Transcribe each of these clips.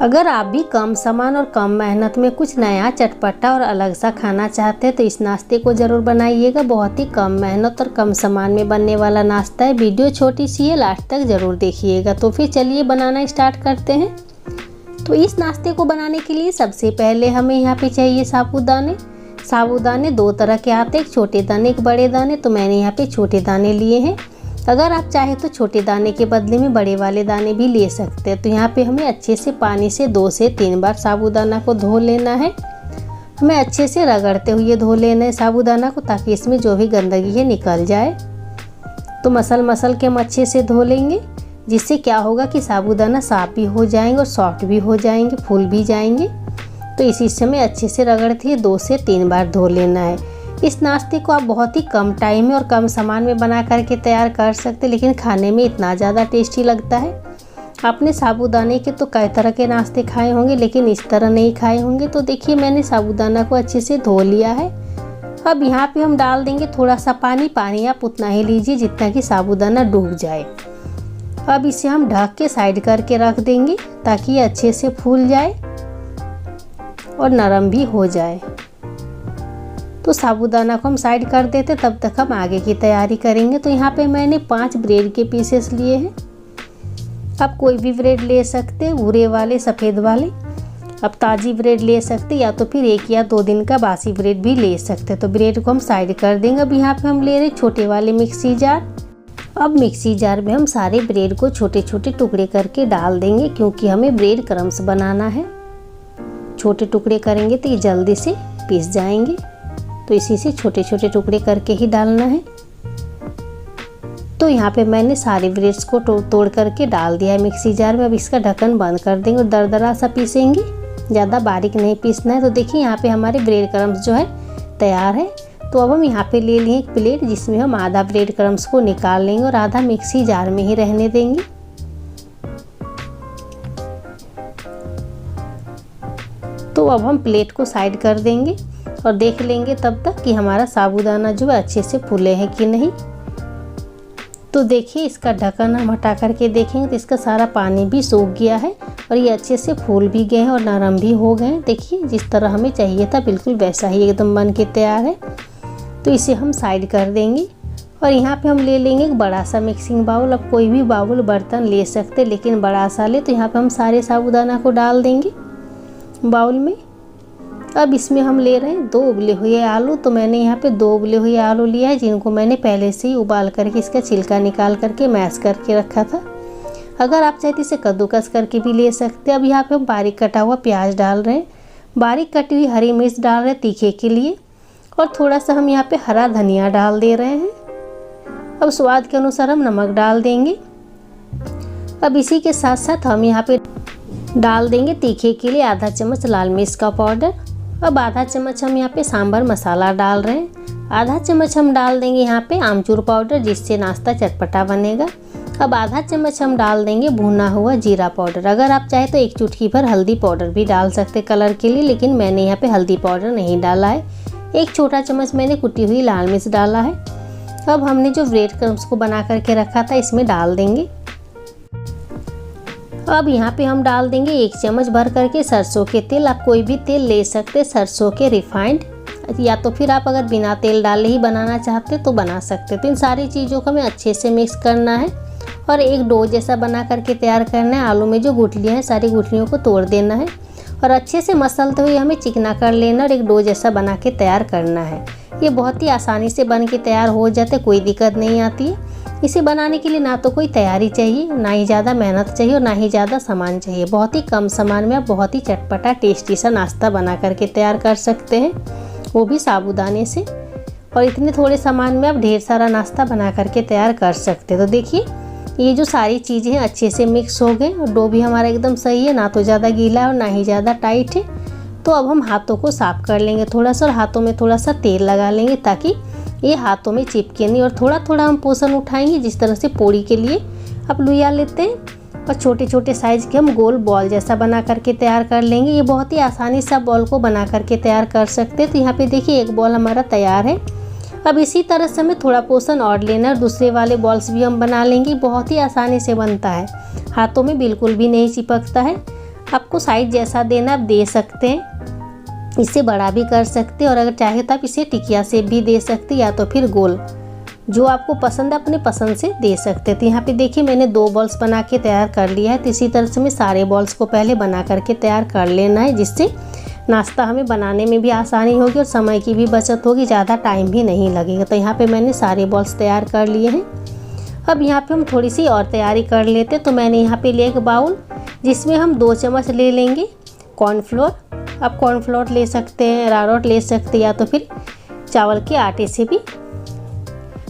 अगर आप भी कम सामान और कम मेहनत में कुछ नया चटपटा और अलग सा खाना चाहते हैं तो इस नाश्ते को ज़रूर बनाइएगा। बहुत ही कम मेहनत और कम सामान में बनने वाला नाश्ता है। वीडियो छोटी सी है, लास्ट तक ज़रूर देखिएगा। तो फिर चलिए बनाना स्टार्ट करते हैं। तो इस नाश्ते को बनाने के लिए सबसे पहले हमें यहाँ पे चाहिए साबूदाने। साबूदाने दो तरह के आते हैं, एक छोटे दाने एक बड़े दाने। तो मैंने यहाँ पे छोटे दाने लिए हैं। अगर आप चाहें तो छोटे दाने के बदले में बड़े वाले दाने भी ले सकते हैं। तो यहाँ पे हमें अच्छे से पानी से 2 से 3 बार साबूदाना को धो लेना है। हमें अच्छे से रगड़ते हुए धो लेना है साबूदाना को, ताकि इसमें जो भी गंदगी है निकल जाए। तो मसल के हम अच्छे से धो लेंगे, जिससे क्या होगा कि साबूदाना साफ़ भी हो जाएंगे और सॉफ्ट भी हो जाएंगे, फूल भी जाएंगे। तो इसी से हमें अच्छे से रगड़ते हुए 2 से 3 बार धो लेना है। इस नाश्ते को आप बहुत ही कम टाइम में और कम सामान में बना करके तैयार कर सकते हैं, लेकिन खाने में इतना ज़्यादा टेस्टी लगता है। आपने साबूदाने के तो कई तरह के नाश्ते खाए होंगे, लेकिन इस तरह नहीं खाए होंगे। तो देखिए मैंने साबूदाना को अच्छे से धो लिया है। अब यहाँ पे हम डाल देंगे थोड़ा सा पानी। पानी आप उतना ही लीजिए जितना कि साबूदाना डूब जाए। अब इसे हम ढक के साइड करके रख देंगे, ताकि ये अच्छे से फूल जाए और नरम भी हो जाए। तो साबूदाना को हम साइड कर देते, तब तक हम आगे की तैयारी करेंगे। तो यहाँ पे मैंने 5 ब्रेड के पीसेस लिए हैं। आप कोई भी ब्रेड ले सकते हैं, भूरे वाले सफ़ेद वाले। अब ताज़ी ब्रेड ले सकते, या तो फिर 1 या 2 दिन का बासी ब्रेड भी ले सकते। तो ब्रेड को हम साइड कर देंगे। अब यहाँ पे हम ले रहे छोटे वाले मिक्सी जार। अब मिक्सी जार में हम सारे ब्रेड को छोटे छोटे टुकड़े करके डाल देंगे, क्योंकि हमें ब्रेड क्रम्स बनाना है। छोटे टुकड़े करेंगे तो ये जल्दी से पीस जाएंगे। तो इसी से छोटे छोटे टुकड़े करके ही डालना है। तो यहाँ पे मैंने सारे ब्रेड्स को तोड़ करके डाल दिया है मिक्सी जार में। अब इसका ढक्कन बंद कर देंगे और दरदरा सा पीसेंगे, ज़्यादा बारीक नहीं पीसना है। तो देखिए यहाँ पे हमारे ब्रेड क्रम्स जो है तैयार है। तो अब हम यहाँ पे ले लिए एक प्लेट, जिसमें हम आधा ब्रेड क्रम्स को निकाल लेंगे और आधा मिक्सी जार में ही रहने देंगे। तो अब हम प्लेट को साइड कर देंगे और देख लेंगे तब तक कि हमारा साबूदाना जो है अच्छे से फूले हैं कि नहीं। तो देखिए इसका ढक्कन हम हटा करके देखेंगे तो इसका सारा पानी भी सूख गया है और ये अच्छे से फूल भी गए हैं और नरम भी हो गए हैं। देखिए जिस तरह हमें चाहिए था बिल्कुल वैसा ही एकदम बन के तैयार है। तो इसे हम साइड कर देंगे और यहाँ पे हम ले लेंगे एक बड़ा सा मिक्सिंग बाउल। अब कोई भी बाउल बर्तन ले सकते, लेकिन बड़ा सा ले। तो यहाँ पे हम सारे साबूदाना को डाल देंगे बाउल में। अब इसमें हम ले रहे हैं 2 उबले हुए आलू। तो मैंने यहाँ पे 2 उबले हुए आलू लिया है, जिनको मैंने पहले से ही उबाल करके इसका छिलका निकाल करके मैश करके रखा था। अगर आप चाहते इसे कद्दूकस करके भी ले सकते हैं। अब यहाँ पे हम बारीक कटा हुआ प्याज डाल रहे हैं, बारीक कटी हुई हरी मिर्च डाल रहे हैं तीखे के लिए, और थोड़ा सा हम यहाँ पे हरा धनिया डाल दे रहे हैं। अब स्वाद के अनुसार हम नमक डाल देंगे। अब इसी के साथ साथ हम यहाँ पे डाल देंगे तीखे के लिए आधा चम्मच लाल मिर्च का पाउडर। अब आधा चम्मच हम यहाँ पे सांभर मसाला डाल रहे हैं। आधा चम्मच हम डाल देंगे यहाँ पे आमचूर पाउडर, जिससे नाश्ता चटपटा बनेगा। अब आधा चम्मच हम डाल देंगे भुना हुआ जीरा पाउडर। अगर आप चाहे तो 1 चुटकी भर हल्दी पाउडर भी डाल सकते कलर के लिए, लेकिन मैंने यहाँ पे हल्दी पाउडर नहीं डाला है। 1 छोटा चम्मच मैंने कुटी हुई लाल मिर्च डाला है। अब हमने जो ब्रेड क्रम्स को बना करके रखा था इसमें डाल देंगे। अब यहाँ पे हम डाल देंगे 1 चम्मच भर करके सरसों के तेल। आप कोई भी तेल ले सकते, सरसों के रिफाइंड, या तो फिर आप अगर बिना तेल डाले ही बनाना चाहते तो बना सकते। तो इन सारी चीज़ों को हमें अच्छे से मिक्स करना है और एक डो जैसा बना करके तैयार करना है। आलू में जो गुठलियाँ हैं सारी गुठलियों को तोड़ देना है और अच्छे से मसलते हुए हमें चिकना कर लेना और एक डो जैसा बना के तैयार करना है। ये बहुत ही आसानी से बन के तैयार हो जाते, कोई दिक्कत नहीं आती है। इसे बनाने के लिए ना तो कोई तैयारी चाहिए, ना ही ज़्यादा मेहनत चाहिए और ना ही ज़्यादा सामान चाहिए। बहुत ही कम सामान में आप बहुत ही चटपटा टेस्टी सा नाश्ता बना करके तैयार कर सकते हैं, वो भी साबूदाने से। और इतने थोड़े सामान में आप ढेर सारा नाश्ता बना करके तैयार कर सकते हैं। तो देखिए ये जो सारी चीज़ें हैं अच्छे से मिक्स हो गए और डो भी हमारा एकदम सही है, ना तो ज़्यादा गीला है और ना ही ज़्यादा टाइट है। तो अब हम हाथों को साफ़ कर लेंगे थोड़ा सा, और हाथों में थोड़ा सा तेल लगा लेंगे ताकि ये हाथों में चिपके नहीं। और थोड़ा थोड़ा हम पोर्शन उठाएंगे, जिस तरह से पूड़ी के लिए आप लोइया लेते हैं, और छोटे छोटे साइज़ के हम गोल बॉल जैसा बना करके तैयार कर लेंगे। ये बहुत ही आसानी से बॉल को बना करके तैयार कर सकते हैं। तो यहाँ पे देखिए एक बॉल हमारा तैयार है। अब इसी तरह से हमें थोड़ा पोर्शन और लेना है, दूसरे वाले बॉल्स भी हम बना लेंगे। बहुत ही आसानी से बनता है, हाथों में बिल्कुल भी नहीं चिपकता है। आपको साइज जैसा देना आप दे सकते हैं, इससे बड़ा भी कर सकते हैं और अगर चाहे तो आप इसे टिकिया शेप भी दे सकते हैं या तो फिर गोल, जो आपको पसंद है अपने पसंद से दे सकते हैं। तो यहाँ पे देखिए मैंने 2 बॉल्स बना के तैयार कर लिया है। तो इसी तरह से हमें सारे बॉल्स को पहले बना करके तैयार कर लेना है, जिससे नाश्ता हमें बनाने में भी आसानी होगी और समय की भी बचत होगी, ज़्यादा टाइम भी नहीं लगेगा। तो यहाँ पे मैंने सारे बॉल्स तैयार कर लिए हैं। अब यहाँ पे हम थोड़ी सी और तैयारी कर लेते हैं। तो मैंने यहाँ पे लिया एक बाउल, जिसमें हम 2 चम्मच ले लेंगे कॉर्नफ्लोर। आप कॉर्नफ्लोर ले सकते हैं, अरारोट ले सकते हैं या तो फिर चावल के आटे से भी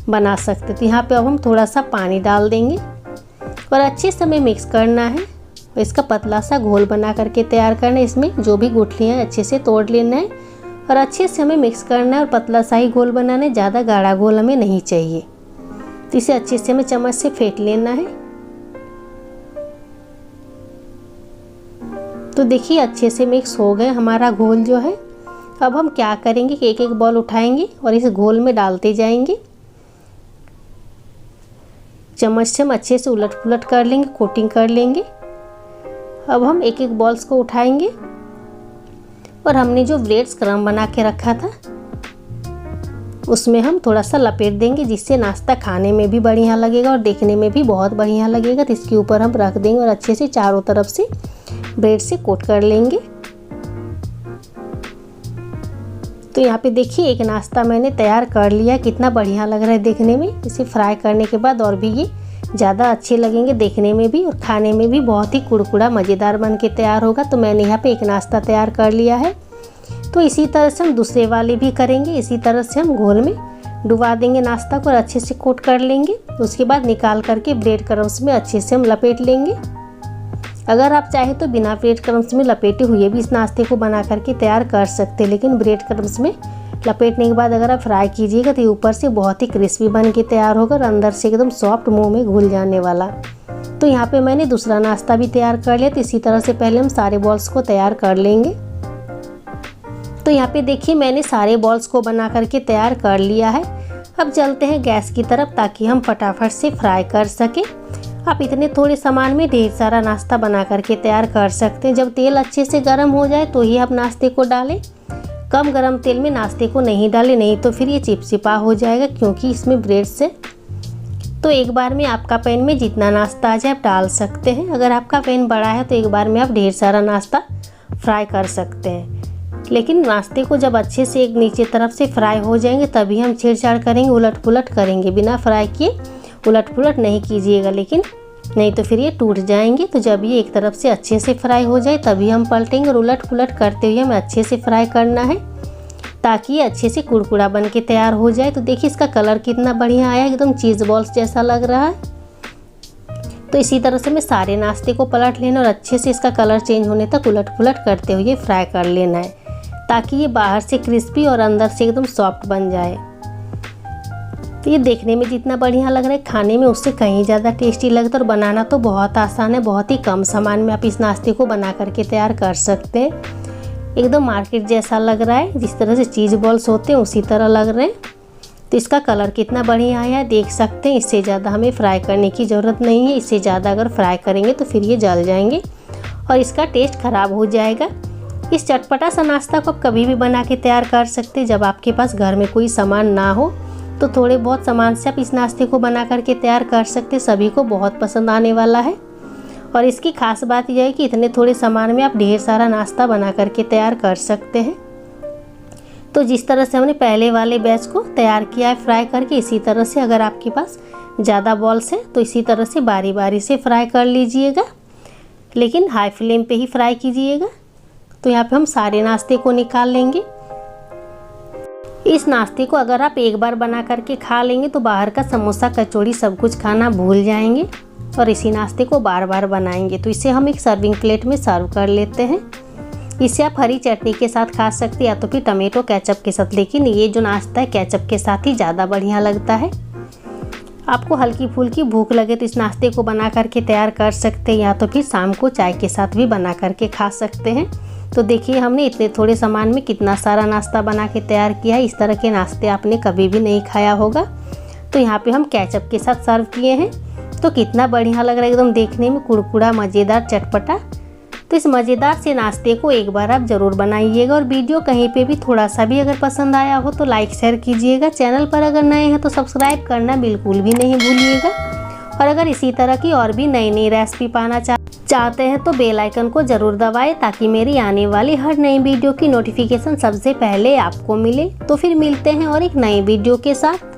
बना सकते। तो यहाँ पे अब हम थोड़ा सा पानी डाल देंगे और अच्छे से हमें मिक्स करना है। इसका पतला सा घोल बना करके तैयार करना है। इसमें जो भी गुठलियाँ अच्छे से तोड़ लेना है और अच्छे से हमें मिक्स करना है और पतला सा ही घोल बनाना है, ज़्यादा गाढ़ा घोल हमें नहीं चाहिए। तो इसे अच्छे से हमें चम्मच से फेंट लेना है। तो देखिए अच्छे से मिक्स हो गए हमारा घोल जो है। अब हम क्या करेंगे कि एक एक बॉल उठाएंगे और इस घोल में डालते जाएंगे। चम्मच से हम अच्छे से उलट पुलट कर लेंगे, कोटिंग कर लेंगे। अब हम एक एक बॉल्स को उठाएंगे और हमने जो ब्रेड्स क्रम्ब बना के रखा था उसमें हम थोड़ा सा लपेट देंगे, जिससे नाश्ता खाने में भी बढ़िया लगेगा और देखने में भी बहुत बढ़िया लगेगा। तो इसके ऊपर हम रख देंगे और अच्छे से चारों तरफ से ब्रेड से कोट कर लेंगे। तो यहाँ पे देखिए एक नाश्ता मैंने तैयार कर लिया, कितना बढ़िया लग रहा है देखने में। इसे फ्राई करने के बाद और भी ये ज़्यादा अच्छे लगेंगे देखने में भी और खाने में भी बहुत ही कुरकुरा मज़ेदार बन के तैयार होगा। तो मैंने यहाँ पे एक नाश्ता तैयार कर लिया है। तो इसी तरह से हम दूसरे वाले भी करेंगे। इसी तरह से हम घोल में डुबा देंगे नाश्ता को और अच्छे से कोट कर लेंगे। उसके बाद निकाल करके ब्रेड क्रम्ब्स में अच्छे से हम लपेट लेंगे। अगर आप चाहे तो बिना ब्रेड क्रम्ब्स में लपेटे हुए भी इस नाश्ते को बना करके तैयार कर सकते हैं, लेकिन ब्रेड क्रम्ब्स में लपेटने के बाद अगर आप फ्राई कीजिएगा तो ये ऊपर से बहुत ही क्रिस्पी बन के तैयार होगा और अंदर से एकदम सॉफ्ट, मुंह में घुल जाने वाला। तो यहाँ पे मैंने दूसरा नाश्ता भी तैयार कर लिया। तो इसी तरह से पहले हम सारे बॉल्स को तैयार कर लेंगे। तो यहाँ पे देखिए मैंने सारे बॉल्स को बना करके तैयार कर लिया है। अब चलते हैं गैस की तरफ ताकि हम फटाफट से फ्राई कर सकें। आप इतने थोड़े सामान में ढेर सारा नाश्ता बना करके तैयार कर सकते हैं। जब तेल अच्छे से गर्म हो जाए तो ही आप नाश्ते को डालें। कम गर्म तेल में नाश्ते को नहीं डालें, नहीं तो फिर ये चिपचिपा हो जाएगा, क्योंकि इसमें ब्रेड से। तो एक बार में आपका पैन में जितना नाश्ता आ जाए आप डाल सकते हैं। अगर आपका पैन बड़ा है तो एक बार में आप ढेर सारा नाश्ता फ्राई कर सकते हैं। लेकिन नाश्ते को जब अच्छे से एक नीचे तरफ से फ्राई हो जाएंगे तभी हम छेड़छाड़ करेंगे, उलट पुलट करेंगे। बिना फ्राई किए उलट पुलट नहीं कीजिएगा, लेकिन नहीं तो फिर ये टूट जाएंगे। तो जब ये एक तरफ से अच्छे से फ्राई हो जाए तभी हम पलटेंगे और उलट पुलट करते हुए हमें अच्छे से फ्राई करना है, ताकि ये अच्छे से कुरकुरा बन के तैयार हो जाए। तो देखिए इसका कलर कितना बढ़िया आया, एकदम चीज़ बॉल्स जैसा लग रहा है। तो इसी तरह से हमें सारे नाश्ते को पलट लेना और अच्छे से इसका कलर चेंज होने तक उलट पुलट करते हुए फ्राई कर लेना है, ताकि ये बाहर से क्रिस्पी और अंदर से एकदम सॉफ्ट बन जाए। तो ये देखने में जितना बढ़िया लग रहा है खाने में उससे कहीं ज़्यादा टेस्टी लगता है। और बनाना तो बहुत आसान है, बहुत ही कम सामान में आप इस नाश्ते को बना करके तैयार कर सकते हैं। एकदम मार्केट जैसा लग रहा है, जिस तरह से चीज़ बॉल्स होते हैं उसी तरह लग रहे हैं। तो इसका कलर कितना बढ़िया आया है देख सकते हैं। इससे ज़्यादा हमें फ्राई करने की ज़रूरत नहीं है। इससे ज़्यादा अगर फ्राई करेंगे तो फिर ये जल जाएंगे और इसका टेस्ट ख़राब हो जाएगा। इस चटपटा सा नाश्ता को आप कभी भी बना के तैयार कर सकते हैं। जब आपके पास घर में कोई सामान ना हो तो थोड़े बहुत सामान से आप इस नाश्ते को बना करके तैयार कर सकते हैं। सभी को बहुत पसंद आने वाला है। और इसकी खास बात यह है कि इतने थोड़े सामान में आप ढेर सारा नाश्ता बना करके तैयार कर सकते हैं। तो जिस तरह से हमने पहले वाले बैच को तैयार किया है फ्राई करके, इसी तरह से अगर आपके पास ज़्यादा बॉल्स है तो इसी तरह से बारी बारी से फ्राई कर लीजिएगा, लेकिन हाई फ्लेम पे ही फ्राई कीजिएगा। तो यहाँ पे हम सारे नाश्ते को निकाल लेंगे। इस नाश्ते को अगर आप एक बार बना करके खा लेंगे तो बाहर का समोसा कचौड़ी सब कुछ खाना भूल जाएंगे और इसी नाश्ते को बार बार बनाएंगे। तो इसे हम एक सर्विंग प्लेट में सर्व कर लेते हैं। इसे आप हरी चटनी के साथ खा सकते हैं या तो फिर टमेटो केचप के साथ, लेकिन ये जो नाश्ता है केचप के साथ ही ज़्यादा बढ़िया लगता है। आपको हल्की फुल्की भूख लगे तो इस नाश्ते को बना करके तैयार कर सकते हैं, या तो फिर शाम को चाय के साथ भी बना करके खा सकते हैं। तो देखिए हमने इतने थोड़े सामान में कितना सारा नाश्ता बना के तैयार किया है। इस तरह के नाश्ते आपने कभी भी नहीं खाया होगा। तो यहाँ पे हम केचप के साथ सर्व किए हैं। तो कितना बढ़िया लग रहा है, एकदम देखने में कुरकुरा मज़ेदार चटपटा। तो इस मज़ेदार से नाश्ते को एक बार आप ज़रूर बनाइएगा। और वीडियो कहीं पे भी थोड़ा सा भी अगर पसंद आया हो तो लाइक शेयर कीजिएगा। चैनल पर अगर नए हैं तो सब्सक्राइब करना बिल्कुल भी नहीं भूलिएगा। और अगर इसी तरह की और भी नई नई रेसिपी पाना चाहते हैं तो बेल आइकन को ज़रूर दबाएं, ताकि मेरी आने वाली हर नई वीडियो की नोटिफिकेशन सबसे पहले आपको मिले। तो फिर मिलते हैं और एक नई वीडियो के साथ।